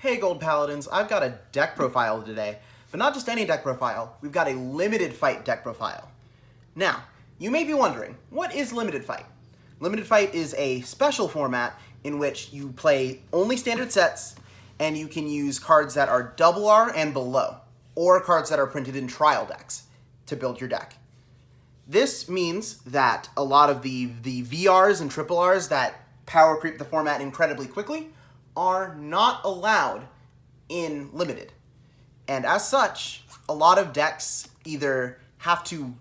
Hey Gold Paladins, I've got a deck profile today, but not just any deck profile, we've got a Limited Fight deck profile. Now, you may be wondering, what is Limited Fight? Limited Fight is a special format in which you play only standard sets, and you can use cards that are RR and below, or cards that are printed in trial decks to build your deck. This means that a lot of the VRs and triple Rs that power creep the format incredibly quickly are not allowed in Limited. And as such, a lot of decks either have to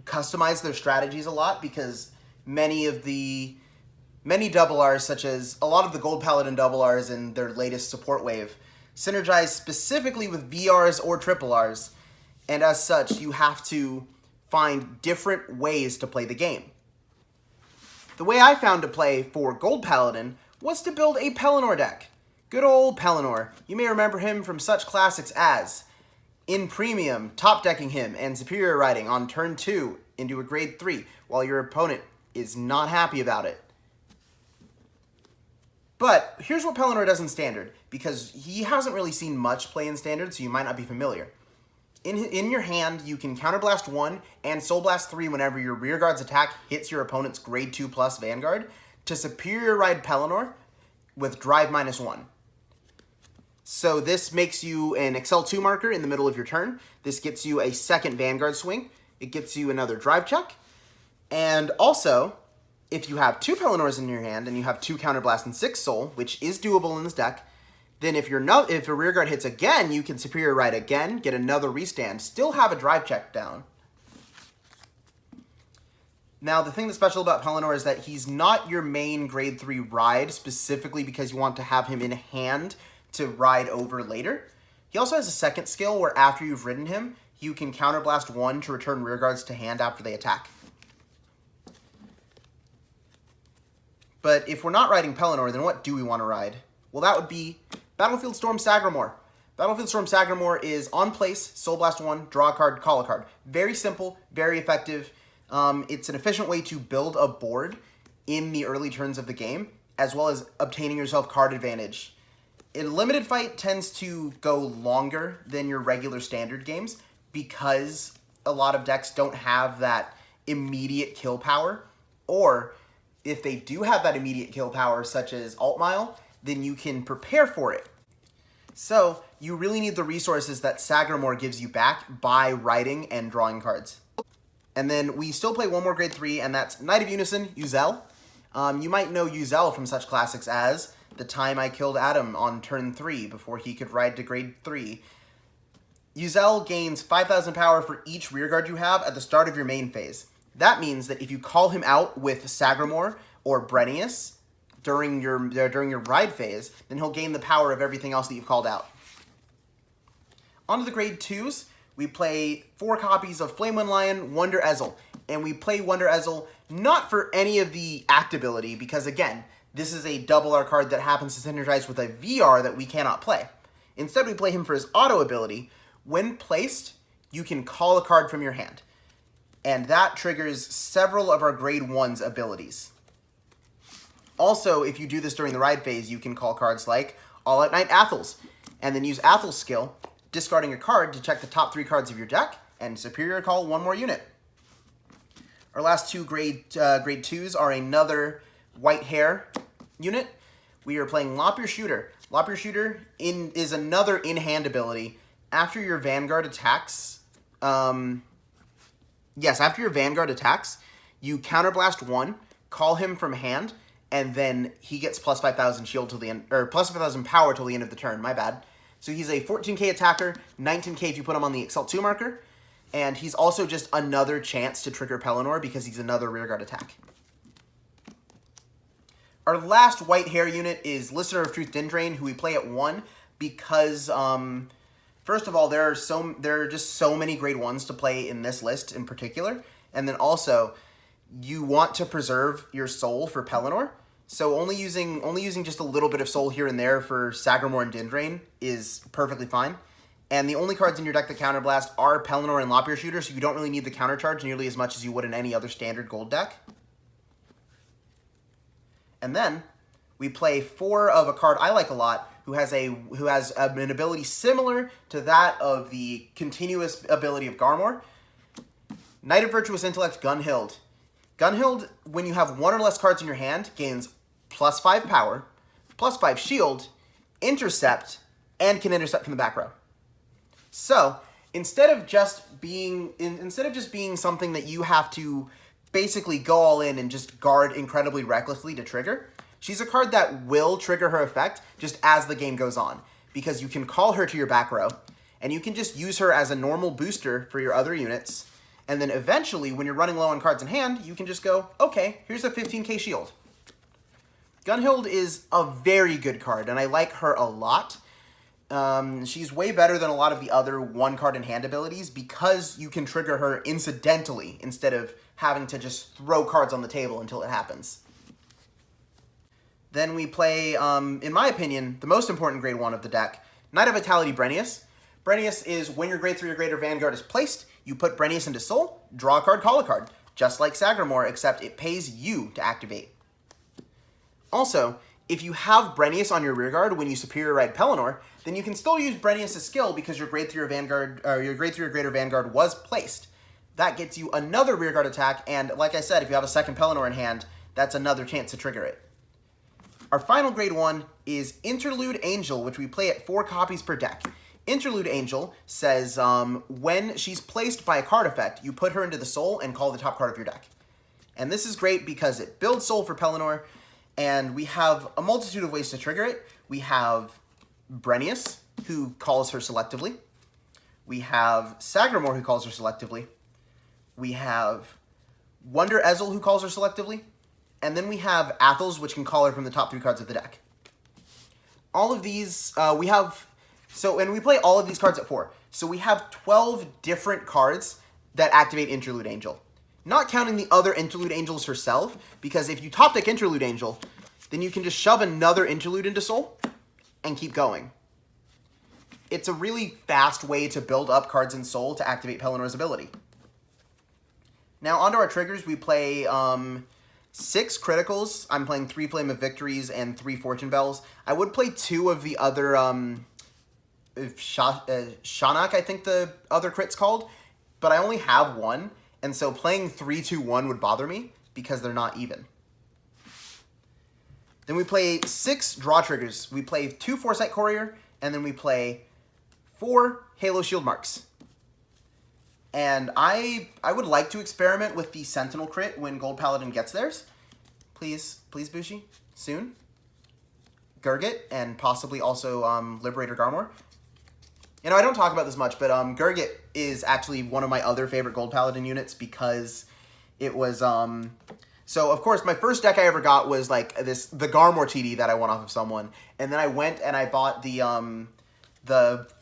customize their strategies a lot because many double Rs, such as a lot of the Gold Paladin double Rs in their latest support wave, synergize specifically with VRs or triple Rs, and as such, you have to find different ways to play the game. The way I found to play for Gold Paladin was to build a Pellinore deck. Good old Pellinore. You may remember him from such classics as in Premium, top decking him and superior riding on turn 2 into a grade 3 while your opponent is not happy about it. But here's what Pellinore does in Standard, because he hasn't really seen much play in Standard, so you might not be familiar. In your hand, you can Counterblast 1 and Soul Blast 3 whenever your rearguard's attack hits your opponent's grade 2 plus Vanguard to superior ride Pellinore with drive -1. So this makes you an XL2 marker in the middle of your turn. This gets you a second Vanguard swing. It gets you another drive check. And also, if you have 2 Pellinores in your hand and you have 2 Counterblast and 6 Soul, which is doable in this deck, then if a rearguard hits again, you can superior ride again, get another restand, still have a drive check down. Now, the thing that's special about Pellinore is that he's not your main grade 3 ride, specifically because you want to have him in hand to ride over later. He also has a second skill where after you've ridden him, you can Counterblast 1 to return rearguards to hand after they attack. But if we're not riding Pellinore, then what do we want to ride? Well, that would be Battlefield Storm Sagramore. Battlefield Storm Sagramore is on place, Soul Blast 1, draw a card, call a card. Very simple, very effective. It's an efficient way to build a board in the early turns of the game, as well as obtaining yourself card advantage. In Limited Fight tends to go longer than your regular Standard games because a lot of decks don't have that immediate kill power, or if they do have that immediate kill power, such as Alt Mile, then you can prepare for it. So you really need the resources that Sagramore gives you back by writing and drawing cards. And then we still play one more grade 3, and that's Knight of Unison, Uzel. You might know Uzel from such classics as the time I killed Adam on turn 3 before he could ride to grade 3. Uzel gains 5,000 power for each rearguard you have at the start of your main phase. That means that if you call him out with Sagramore or Brenius during your ride phase, then he'll gain the power of everything else that you've called out. On to the grade 2s. We play 4 copies of Flamewind Lion, Wonder Ezel. And we play Wonder Ezel not for any of the act ability, because again, this is a double R card that happens to synergize with a VR that we cannot play. Instead, we play him for his auto ability. When placed, you can call a card from your hand. And that triggers several of our grade 1's abilities. Also, if you do this during the ride phase, you can call cards like All Out Knight Athels, and then use Athel's skill, discarding a card to check the top 3 cards of your deck, and superior call 1 more unit. Our last 2 grade 2s are another white hair unit. We are playing Lop Your Shooter. Lop Your Shooter is another in-hand ability. After your Vanguard attacks, after your Vanguard attacks, you Counterblast 1, call him from hand, and then he gets plus 5,000 shield till the end, or plus 5,000 power till the end of the turn. My bad. So he's a 14k attacker, 19k if you put him on the XL2 marker, and he's also just another chance to trigger Pellinore because he's another rearguard attack. Our last white hair unit is Listener of Truth Dindrain, who we play at 1 because, first of all, there are just so many grade 1s to play in this list in particular, and then also, you want to preserve your soul for Pellinore. So only using just a little bit of soul here and there for Sagramore and Dindrain is perfectly fine. And the only cards in your deck that counterblast are Pellinore and Lop Your Shooter, so you don't really need the countercharge nearly as much as you would in any other standard gold deck. And then we play 4 of a card I like a lot, who has an ability similar to that of the continuous ability of Garmor. Knight of Virtuous Intellect, Gunhild. Gunhild, when you have one or less cards in your hand, gains +5 power, +5 shield, intercept, and can intercept from the back row. So instead of just being something that you have to basically go all in and just guard incredibly recklessly to trigger, she's a card that will trigger her effect just as the game goes on, because you can call her to your back row, and you can just use her as a normal booster for your other units, and then eventually, when you're running low on cards in hand, you can just go, okay, here's a 15k shield. Gunhild is a very good card, and I like her a lot. She's way better than a lot of the other one card in hand abilities because you can trigger her incidentally instead of having to just throw cards on the table until it happens. Then we play, in my opinion, the most important grade 1 of the deck, Knight of Vitality Brenius. Brenius is when your grade 3 or greater Vanguard is placed, you put Brenius into Soul, draw a card, call a card, just like Sagramore, except it pays you to activate. Also, if you have Brenius on your rearguard when you superior ride Pellinore, then you can still use Brenius' skill because your grade 3 or Vanguard, or your grade 3 or greater Vanguard was placed. That gets you another rearguard attack, and like I said, if you have a second Pellinore in hand, that's another chance to trigger it. Our final grade 1 is Interlude Angel, which we play at 4 copies per deck. Interlude Angel says when she's placed by a card effect, you put her into the Soul and call the top card of your deck. And this is great because it builds Soul for Pellinore, and we have a multitude of ways to trigger it. We have Brenius, who calls her selectively. We have Sagramore, who calls her selectively. We have Wonder Ezel, who calls her selectively. And then we have Athels, which can call her from the top 3 cards of the deck. All of these, and we play all of these cards at 4. So we have 12 different cards that activate Interlude Angel. Not counting the other Interlude Angels herself, because if you top deck Interlude Angel, then you can just shove another Interlude into Soul and keep going. It's a really fast way to build up cards in Soul to activate Pellinore's ability. Now onto our triggers, we play 6 criticals. I'm playing 3 Flame of Victories and 3 Fortune Bells. I would play 2 of the other, Shanak, I think the other crit's called, but I only have 1, and so playing 3, 2, 1 would bother me because they're not even. Then we play 6 draw triggers. We play 2 Foresight Courier, and then we play 4 Halo Shield Marks. And I would like to experiment with the Sentinel crit when Gold Paladin gets theirs. Please, Bushi, soon. Gurgit, and possibly also Liberator Garmor. You know, I don't talk about this much, but Gurgit is actually one of my other favorite Gold Paladin units because it was... So, of course, my first deck I ever got was like the Garmor TD that I won off of someone. And then I went and I bought the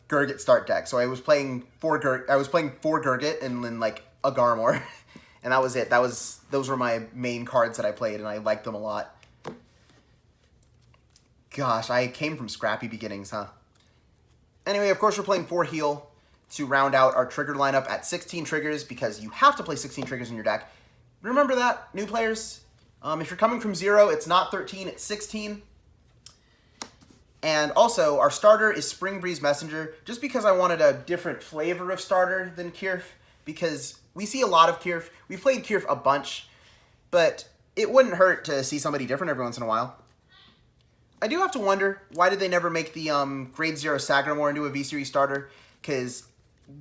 Gurgit start deck. So I was playing 4 Gurgit and then like a Garmor. And that was it. Those were my main cards that I played, and I liked them a lot. Gosh, I came from scrappy beginnings, huh? Anyway, of course, we're playing 4 heal to round out our trigger lineup at 16 triggers because you have to play 16 triggers in your deck. Remember that, new players. If you're coming from 0, it's not 13, it's 16. And also, our starter is Spring Breeze Messenger, just because I wanted a different flavor of starter than Kirf, because we see a lot of Kirf. We've played Kirf a bunch, but it wouldn't hurt to see somebody different every once in a while. I do have to wonder, why did they never make the Grade 0 Sagramore into a V-Series starter? Because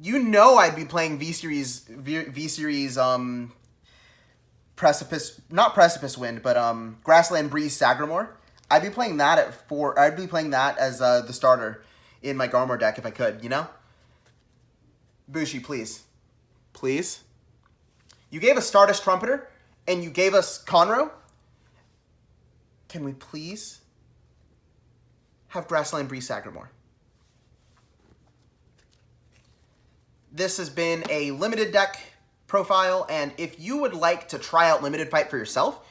you know I'd be playing V-Series not Precipice Wind, but Grassland Breeze Sagramore. I'd be playing that at 4. I'd be playing that as the starter in my Garmor deck if I could, you know? Bushi, please. Please? You gave us Stardust Trumpeter, and you gave us Conroe. Can we please have Grassland Breeze Sagramore? This has been a limited deck profile, and if you would like to try out Limited Fight for yourself,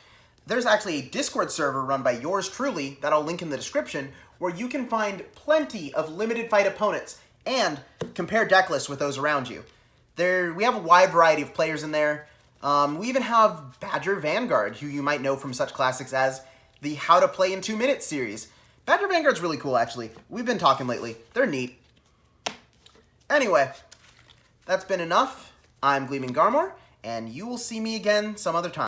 there's actually a Discord server run by yours truly that I'll link in the description where you can find plenty of Limited Fight opponents and compare deck lists with those around you. We have a wide variety of players in there. We even have Badger Vanguard, who you might know from such classics as the How to Play in 2 Minutes series. Badger Vanguard's really cool, actually. We've been talking lately. They're neat. Anyway, that's been enough. I'm Gleaming Garmor, and you will see me again some other time.